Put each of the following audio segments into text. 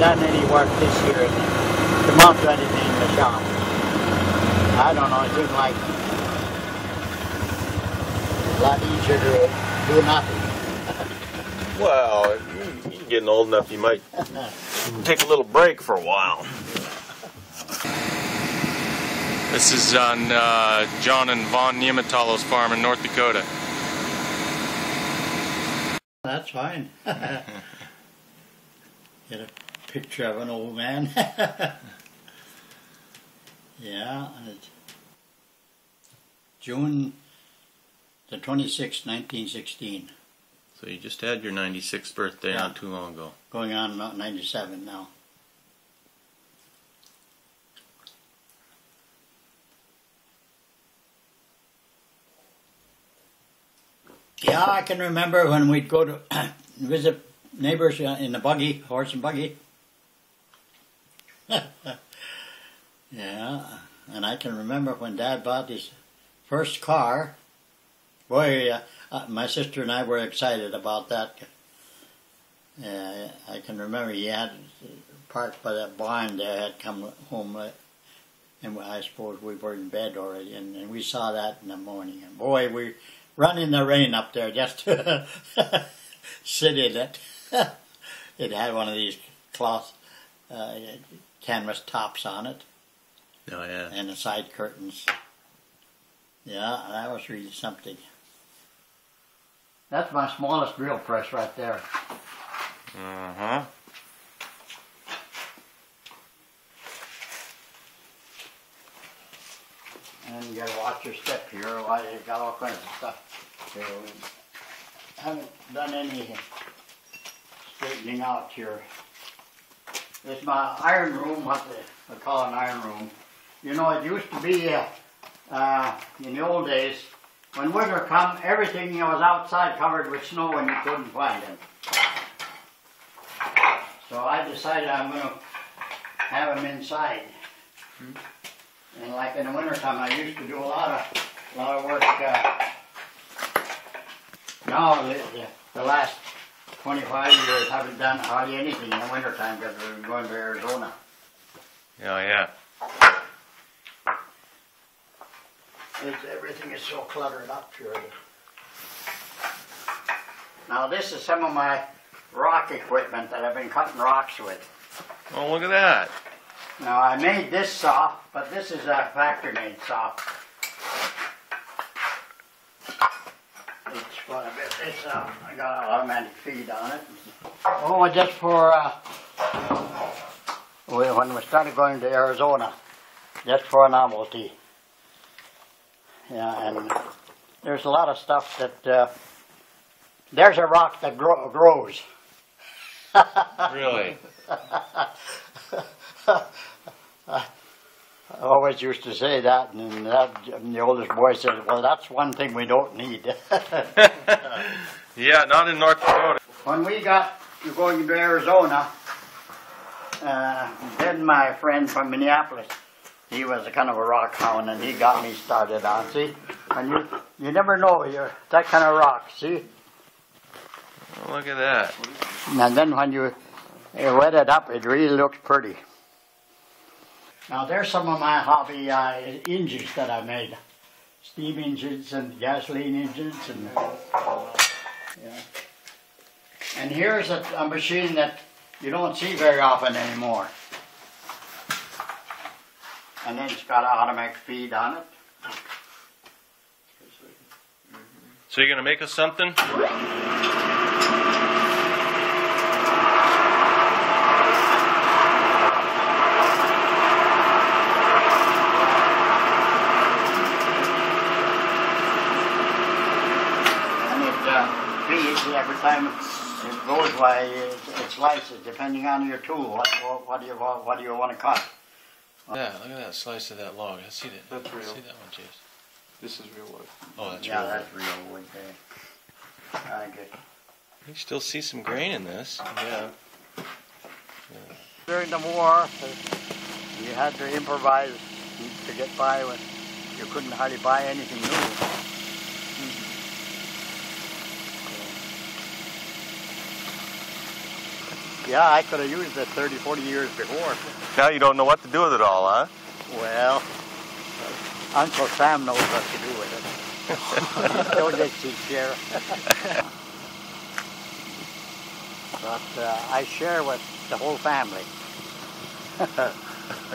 done any work this year in the month that it's in the shop. I don't know, it seems like a lot easier to do nothing. Well, you're getting old enough, you might take a little break for a while. This is on John and Vaughn Niemitalo's farm in North Dakota. That's fine. Get a picture of an old man. Yeah, it's June the 26th, 1916. So you just had your 96th birthday not too long ago. Going on 97 now. Yeah, I can remember when we'd go to visit neighbors in the buggy, horse and buggy. Yeah, and I can remember when Dad bought his first car. Boy, my sister and I were excited about that. I can remember he had parked by that barn there, had come home, and I suppose we were in bed already, and we saw that in the morning. And boy, we run in the rain up there just to sit in it. It had one of these cloth canvas tops on it. Oh, yeah. And the side curtains. Yeah, that was really something. That's my smallest drill press right there. Uh-huh. And you gotta watch your step here, otherwise you've got all kinds of stuff. So, I haven't done any straightening out here. It's my iron room, what they call an iron room. You know, it used to be, in the old days, when winter come, everything was outside covered with snow and you couldn't find it. So I decided I'm going to have them inside. And like in the wintertime, I used to do a lot of work. Now, the last 25 years, I haven't done hardly anything in the wintertime because we're going to Arizona. Oh, yeah. Everything is so cluttered up here. Now, this is some of my rock equipment that I've been cutting rocks with. Oh, look at that. Now, I made this saw, but this is a factory-made saw. It's quite a bit. It's, I got an automatic feed on it. Oh, just for when we started going to Arizona, just for a novelty. Yeah, and there's a lot of stuff that. There's a rock that grows. Really? I always used to say that, and the oldest boy said, well, that's one thing we don't need. Yeah, not in North Dakota. When we got to going to Arizona, then my friend from Minneapolis, he was a kind of a rock hound, and he got me started on, see? And you never know, you're that kind of rock, see? Oh, look at that. And then when you wet it up, it really looks pretty. Now there's some of my hobby engines that I made. Steam engines and gasoline engines. Yeah. And here's a machine that you don't see very often anymore. And then it's got an automatic feed on it. So you're going to make us something? Every time it goes by, it slices depending on your tool. What do you want to cut? Yeah, look at that slice of that log. I see that. That's real. I see that one, Chase. This is real wood. Oh, that's yeah, real. that's real wood there. I get. You still see some grain in this. Yeah. During the war, you had to improvise to get by when you couldn't hardly buy anything new. Yeah, I could have used it 30, 40 years before. Now you don't know what to do with it all, huh? Well, Uncle Sam knows what to do with it. He still gets his share. But I share with the whole family.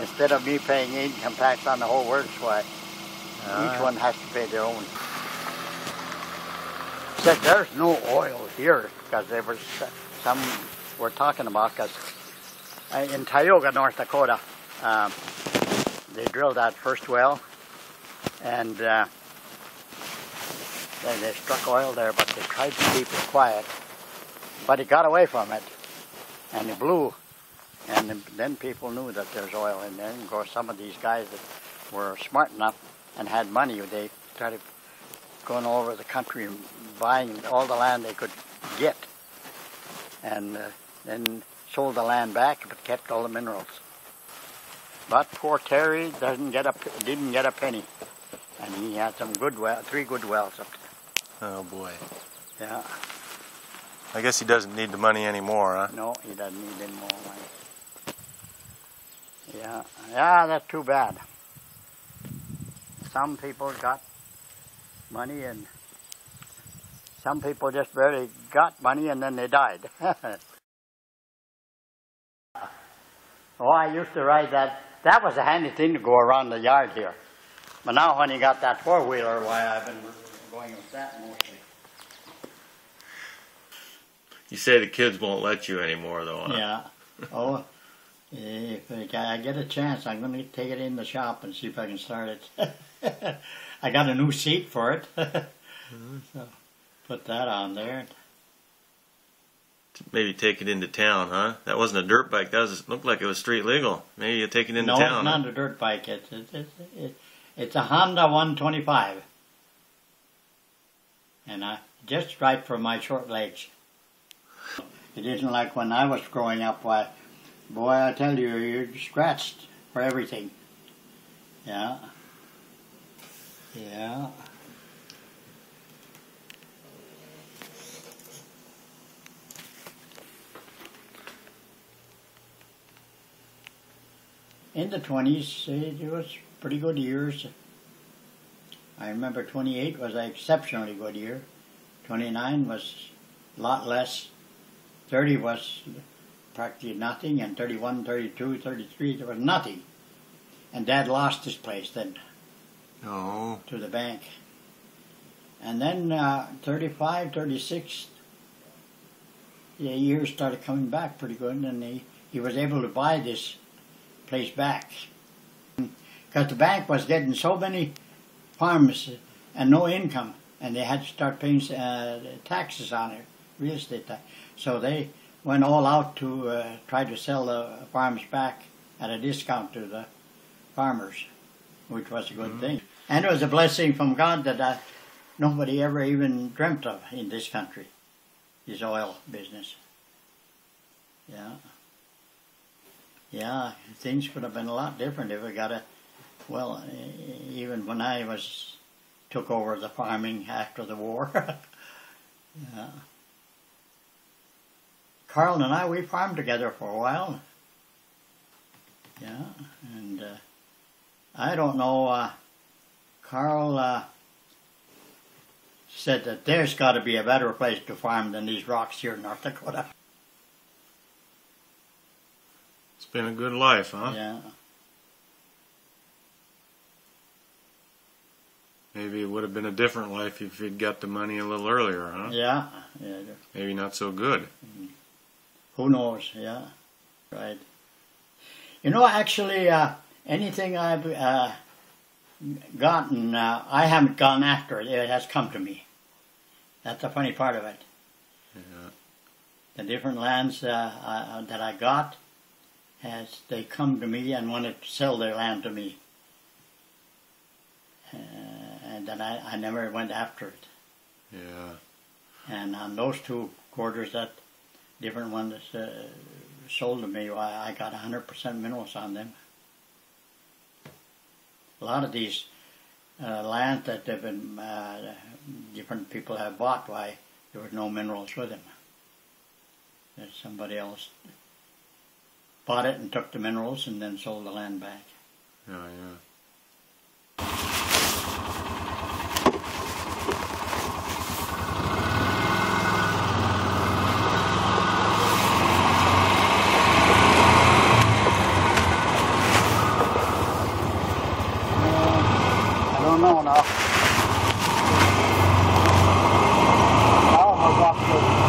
Instead of me paying income tax on the whole works, why each one has to pay their own. Said there's no oil here because there was some we're talking about because in Tioga, North Dakota, they drilled that first well and then they struck oil there, but they tried to keep it quiet. But it got away from it and it blew. And then people knew that there's oil in there. And of course, some of these guys that were smart enough and had money, they started going all over the country and buying all the land they could get. And then sold the land back, but kept all the minerals. But poor Terry didn't get a penny. And he had some good 3 good wells up there. Oh boy. Yeah. I guess he doesn't need the money anymore, huh? No, he doesn't need any more money. Yeah, that's too bad. Some people got money and some people just barely got money and then they died. Oh, I used to ride that. That was a handy thing to go around the yard here. But now when you got that four-wheeler, why I've been going with that mostly. You say the kids won't let you anymore, though, huh? Yeah. Oh. If I get a chance, I'm going to take it in the shop and see if I can start it. I got a new seat for it. So put that on there. Maybe take it into town, huh? That wasn't a dirt bike. That looked like it was street legal. Maybe you take it into town. No, it's not a dirt bike. It's a Honda 125. And just right for my short legs. It isn't like when I was growing up. Why, boy, I tell you, you're scratched for everything. Yeah. Yeah. In the 20s, it was pretty good years. I remember 28 was an exceptionally good year. 29 was a lot less. 30 was practically nothing, and 31, 32, 33, there was nothing. And Dad lost his place then to the bank. And then 35, 36, the years started coming back pretty good, and he was able to buy this place back. Because the bank was getting so many farms and no income, and they had to start paying taxes on it, real estate tax. So they went all out to try to sell the farms back at a discount to the farmers, which was a good thing. And it was a blessing from God that nobody ever even dreamt of in this country, this oil business. Yeah. Yeah, things could have been a lot different if we got well, even when I took over the farming after the war. Yeah. Carl and I, we farmed together for a while. Yeah, and I don't know, Carl said that there's got to be a better place to farm than these rocks here in North Dakota. It's been a good life, huh? Yeah. Maybe it would have been a different life if you'd got the money a little earlier, huh? Yeah. Maybe not so good. Who knows, yeah. Right. You know, actually, anything I've gotten, I haven't gone after it. It has come to me. That's the funny part of it. Yeah. The different lands that I got, they come to me and wanted to sell their land to me. And then I never went after it. Yeah. And on those 2 quarters that different ones sold to me, I got 100% minerals on them. A lot of these lands that they've been, different people have bought, why there was no minerals with them. That somebody else bought it and took the minerals and then sold the land back. Oh, yeah. I don't know now. Almost up to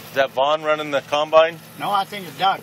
Is that Vaughn running the combine? No, I think it's Doug.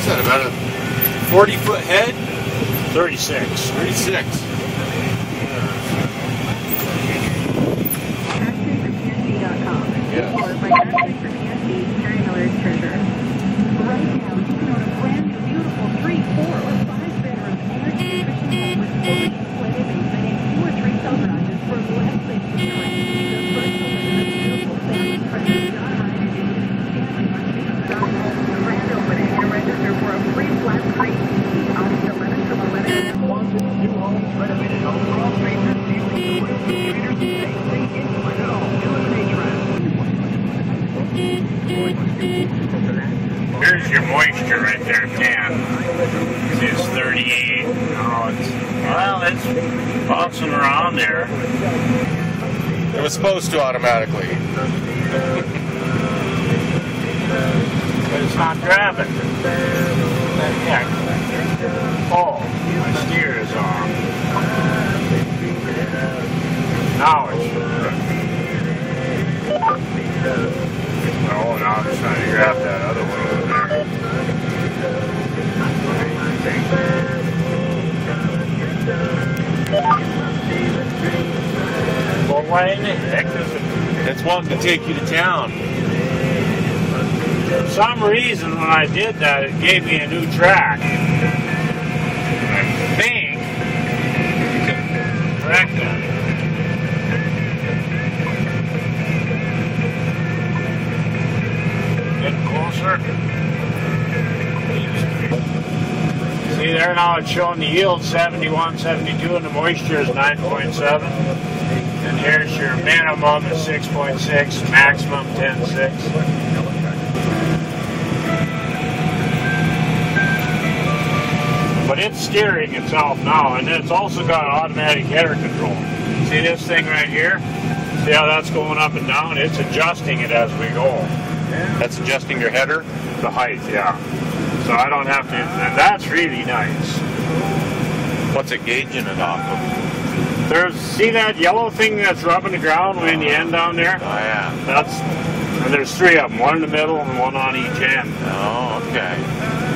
About a 40-foot head? 36. 36. Yeah. Or by asking for PNC, Terry Miller's treasurer. Right now, you can own a brand new, beautiful 3, 4, or 5-bedroom energy-efficient home with fully insulated basement and 2 or 3 cell garages for less than you can rent. The first to live in the beautiful family-friendly John Hine and the grand opening and register for a free flat screen TV August 11th from 11 Wanted new homes, renovated homes, all strangers, safely, community safely, insulated homes, eliminate rent. Here's your moisture right there, Ken. It's 38. Oh, it's bouncing around there. It was supposed to automatically. But it's not grabbing. Yeah. Oh, my steer is on. Now it's. Oh, now I'm just trying to grab that other one over there. Well, why in the heck does it? It's wanting to take you to town. For some reason, when I did that, it gave me a new track. I think you can track that. Getting closer. See there, now it's showing the yield 71, 72, and the moisture is 9.7. And here's your minimum is 6.6, maximum 10.6. But it's steering itself now, and it's also got automatic header control. See this thing right here? See how that's going up and down? It's adjusting it as we go. That's adjusting your header? The height, yeah. So I don't have to, and that's really nice. What's it gauging it off of? There's, see that yellow thing that's rubbing the ground way in the end down there? Oh yeah. And there's 3 of them, one in the middle and one on each end. Oh, okay.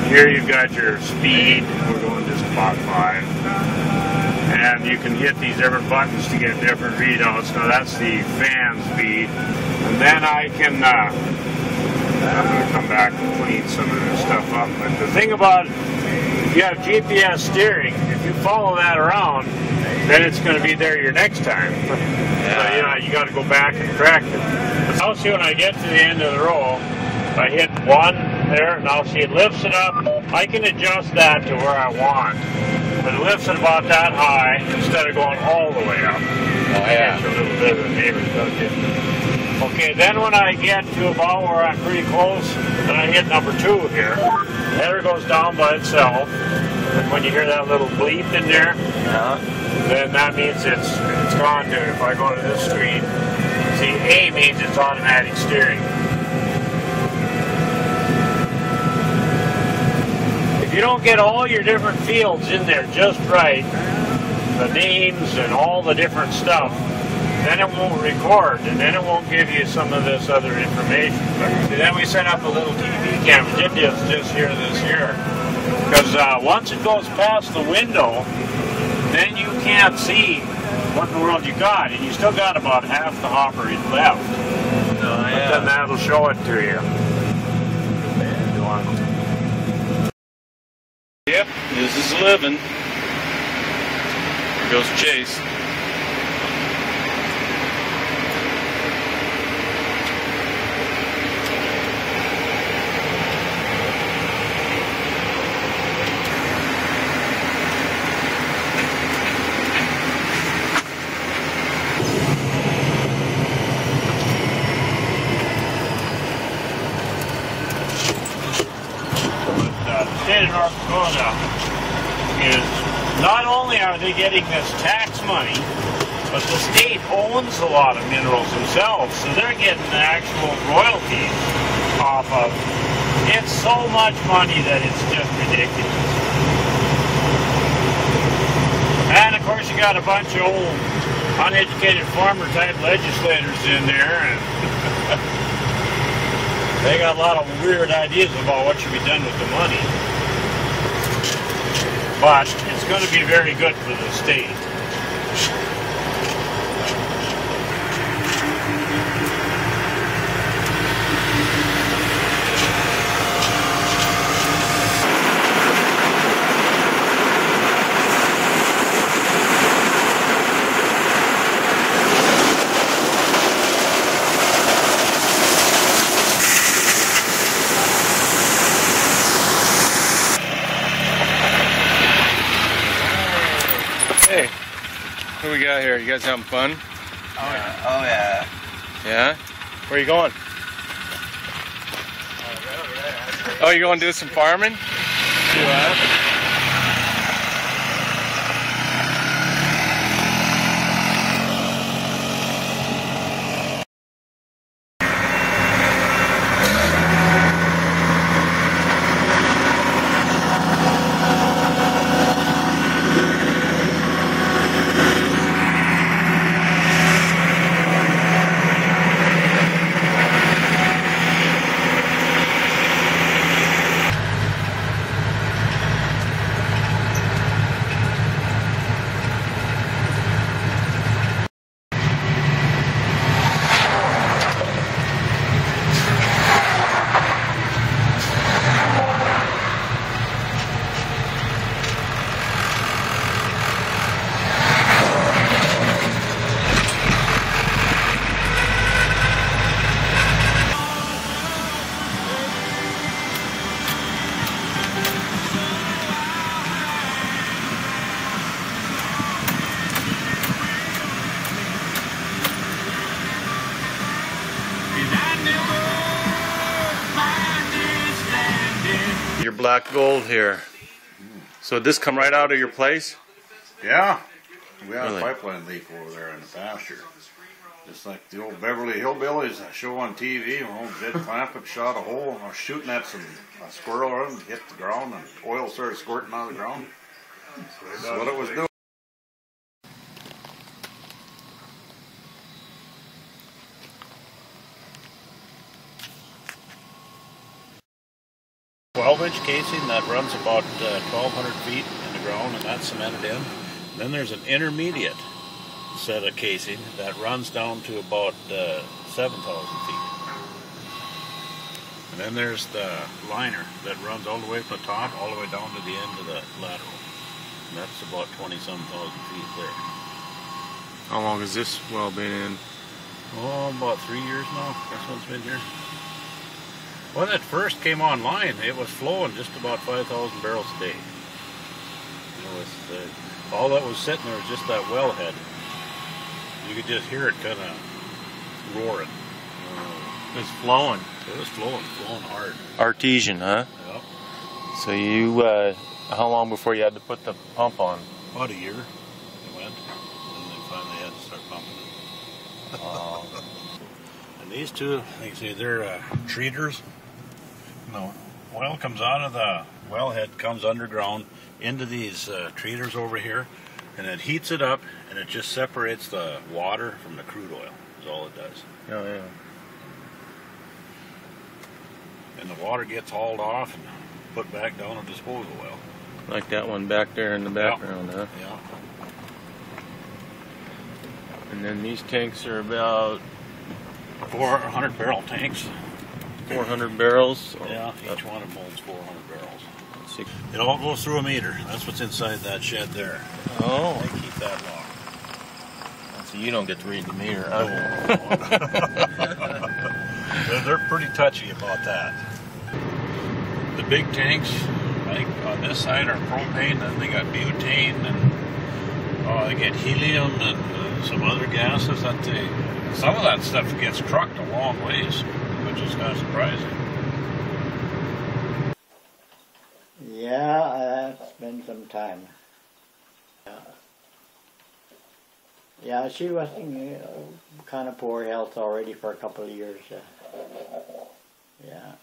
Here you've got your speed. We're going just about 5. And you can hit these different buttons to get different readouts. Now that's the fan speed. And then I can, I'm going to come back and clean some of this stuff up. But the thing about, if you have GPS steering, if you follow that around, then it's going to be there your next time. Yeah. So, you got to go back and correct it. Now see when I get to the end of the row, I hit 1 there, now see it lifts it up. I can adjust that to where I want. But it lifts it about that high instead of going all the way up. Oh yeah. It's a little bit of the neighbors, don't you? Okay, then when I get to about where I'm pretty close, then I hit number 2 here. The header goes down by itself. And when you hear that little bleep in there, then that means it's gone to, if I go to this screen, see A means it's automatic steering. If you don't get all your different fields in there just right, the names and all the different stuff, then it won't record, and then it won't give you some of this other information. But then we set up a little TV camera, did this here, because once it goes past the window, then you can't see what in the world you got, and you still got about half the hopper left. Oh, yeah. But then that'll show it to you. Yep, this is living. Here goes Chase. The state of North Dakota is, not only are they getting this tax money, but the state owns a lot of minerals themselves, so they're getting the actual royalties off of. It's so much money that it's just ridiculous. And of course you got a bunch of old uneducated farmer type legislators in there, and they got a lot of weird ideas about what should be done with the money. But it's going to be very good for the state. Hey, what do we got here? You guys having fun? Oh yeah. Oh yeah. Yeah? Where are you going? Oh, you going to do some farming? Your black gold here. So did this come right out of your place? Yeah. We had Really? a pipeline leak over there in the pasture. Just like the old Beverly Hillbillies show on TV, Jed Clampett shot a hole and was shooting at a squirrel and hit the ground and oil started squirting out of the ground. That's what it was doing. 12-inch casing that runs about 1,200 feet in the ground, and that's cemented in. Then there's an intermediate set of casing that runs down to about 7,000 feet. And then there's the liner that runs all the way from the top all the way down to the end of the lateral. And that's about 20-some thousand feet there. How long has this well been in? Oh, about 3 years now. This one's been here. When it first came online, it was flowing just about 5,000 barrels a day. All that was sitting there was just that wellhead. You could just hear it kind of roaring. It's flowing. It was flowing hard. Artesian, huh? Yep. So you, how long before you had to put the pump on? About a year it went, and then finally had to start pumping it. And these two, like you see, they're treaters. No, oil comes out of the wellhead, comes underground into these treaters over here, and it heats it up, and it just separates the water from the crude oil. Is all it does. Oh yeah. And the water gets hauled off and put back down a disposal well. Like that one back there in the background, huh? Yeah. And then these tanks are about 400 barrel tanks. 400 barrels. Yeah, each one of them holds 400 barrels. Six. It all goes through a meter. That's what's inside that shed there. Oh. They keep that locked. So you don't get to read the meter, huh? They're pretty touchy about that. The big tanks, I think on this side are propane, then they got butane, and they get helium and some other gases. Some of that stuff gets trucked a long ways, which is kind of surprising. Yeah, it's been some time. Yeah, she was in kind of poor health already for a couple of years. Yeah.